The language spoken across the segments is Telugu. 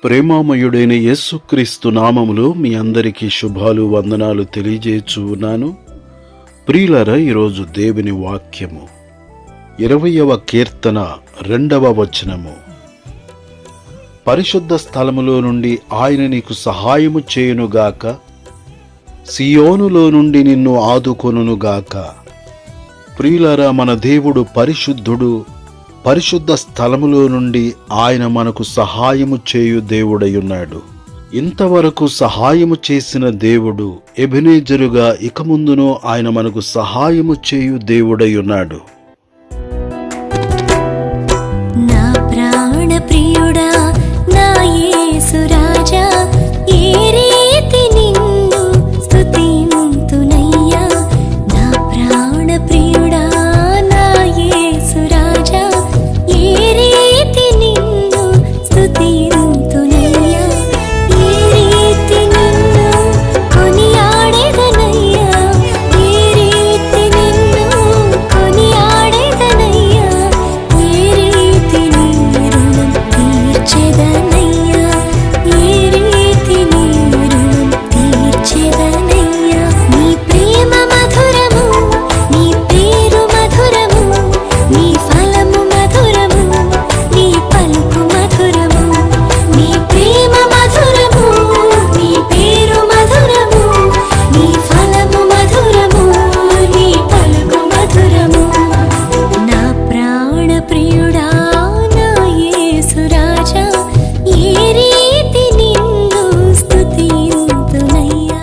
ప్రేమామయుడైన యేసుక్రీస్తు నామములో మీ అందరికీ శుభాలు వందనాలు తెలియజేయచ్చు ఉన్నాను. ప్రియులారా, ఈరోజు దేవుని వాక్యము 20వ కీర్తన 2వ వచనము. పరిశుద్ధ స్థలములో నుండి ఆయన నీకు సహాయము చేయునుగాక, సియోనులో నుండి నిన్ను ఆదుకొనుగాక. ప్రియులారా, మన దేవుడు పరిశుద్ధుడు. పరిశుద్ధ స్థలములో నుండి ఆయన మనకు సహాయము చేయు దేవుడయున్నాడు. ఇంతవరకు సహాయము చేసిన దేవుడు ఎబెనేజరుగా ఇక ముందును ఆయన మనకు సహాయము చేయు దేవుడయున్నాడు. నా ప్రాణ ప్రియుడా, నా యేసు రాజా, ఏ రీతి నిన్ను స్తుతింతునయ్యా. నా ప్రాణ ప్రియుడా, నా యేసు రాజా, ఏ రీతి నిన్ను స్తుతింతునయ్యా. ఏ రీతి నిన్ను కొనియాడెదనయ్యా. ఏ రీతి నిన్ను కొనియాడెదనయ్యా. ఏ రీతి నీ రుణం తీర్చెదనయ్యా. ఏ రీతి నీ రుణం తీర్చెదనయ్యా. నీ ప్రేమ మధురము, నీ పేరు మధురము, నీ ఫలము మధురము, నీ పలుకు మధురము. నీ ప్రేమ మధురము, నీ పేరు మధురము, నీ ఫలము మధురము, నీ పలుకు మధురము. నా ప్రాణ ప్రియుడా, నా యేసు రాజా, ఏ రీతి నిన్ను స్తుతింతునయ్యా.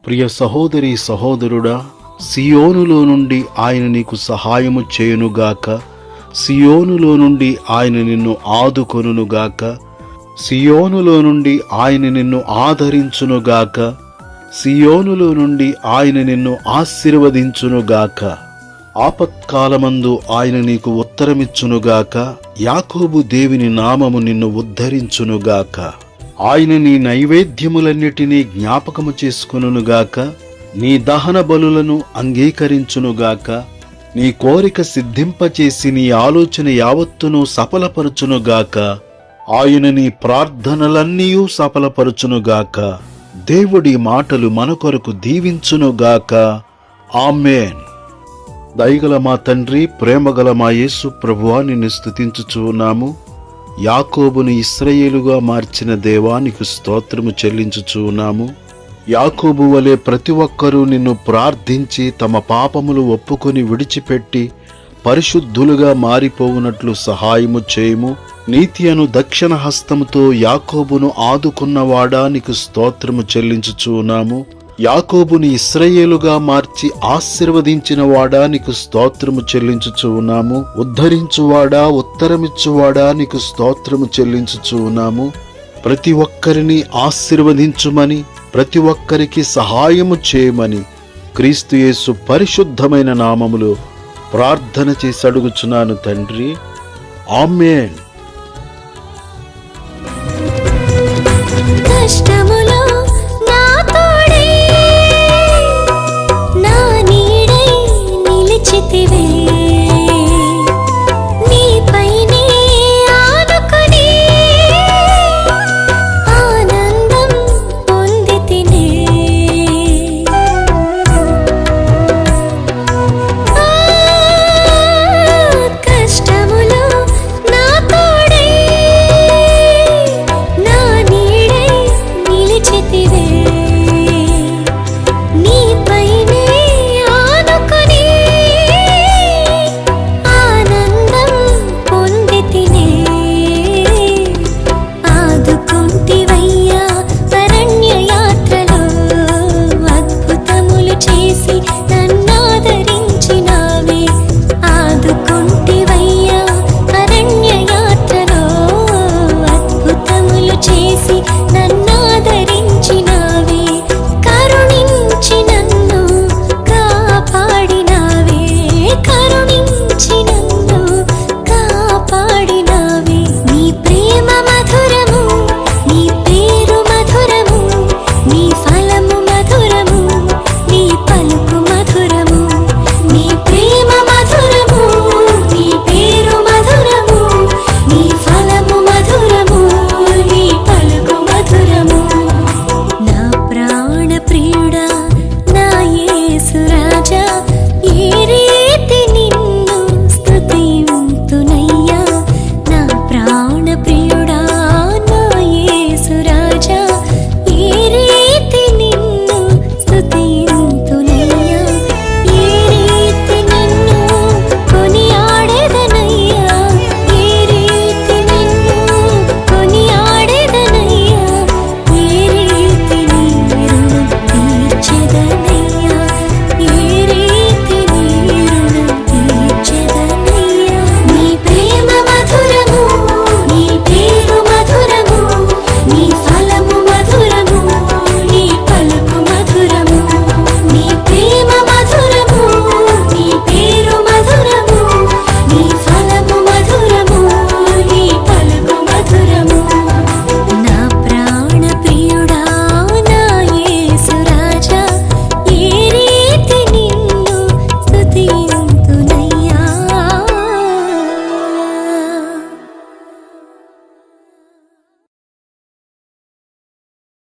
ప్రియ సహోదరి సహోదరుడా, సియోనులో నుండి ఆయన నీకు సహాయము చేయునుగాక, సియోనులో నుండి ఆయన నిన్ను ఆదుకొనుగాక, సియోనులో నుండి ఆయన నిన్ను ఆదరించునుగాక, సియోనులో నుండి ఆయన నిన్ను ఆశీర్వదించునుగాక. ఆపత్కాలమందు ఆయన నీకు ఉత్తరమిచ్చునుగాక, యాకోబు దేవుని నామము నిన్ను ఉద్ధరించునుగాక. ఆయన నీ నైవేద్యములన్నిటినీ జ్ఞాపకము చేసుకొనుగాక, నీ దహన బలులను అంగీకరించునుగాక, నీ కోరిక సిద్ధింపచేసి నీ ఆలోచన యావత్తును సఫలపరచునుగాక. ఆయన నీ ప్రార్థనలన్నీయూ సఫలపరచునుగాక. దేవుడి మాటలు మన కొరకు దీవించునుగాక. ఆమేన్. దయగల మా తండ్రి, ప్రేమగల మా యేసు ప్రభువా, నిన్ను స్తుతించుచు ఉన్నాము. యాకోబును ఇశ్రాయేలుగా మార్చిన దేవానికి స్తోత్రము చెల్లించుచు ఉన్నాము. యాకోబు వలె ప్రతి ఒక్కరూ నిన్ను ప్రార్థించి తమ పాపములు ఒప్పుకొని విడిచిపెట్టి పరిశుద్ధులుగా మారిపోవునట్లు సహాయము చేయము. నీతి అను దక్షిణ హస్తముతో యాకోబును ఆదుకున్నవాడా, నీకు స్తోత్రము చెల్లించుచు ఉన్నాము. యాకోబుని ఇశ్రాయేలుగా మార్చి ఆశీర్వదించిన వాడా, నీకు స్తోత్రము చెల్లించుచు ఉన్నాము. ఉద్ధరించువాడా, ఉత్తరమిచ్చువాడా, నీకు స్తోత్రము చెల్లించుచు ఉన్నాము. ప్రతి ఒక్కరిని ఆశీర్వదించుమని, ప్రతి ఒక్కరికి సహాయము చేయమని క్రీస్తు యేసు పరిశుద్ధమైన నామములో ప్రార్థన చేసి అడుగుచున్నాను తండ్రి. ఆమేన్.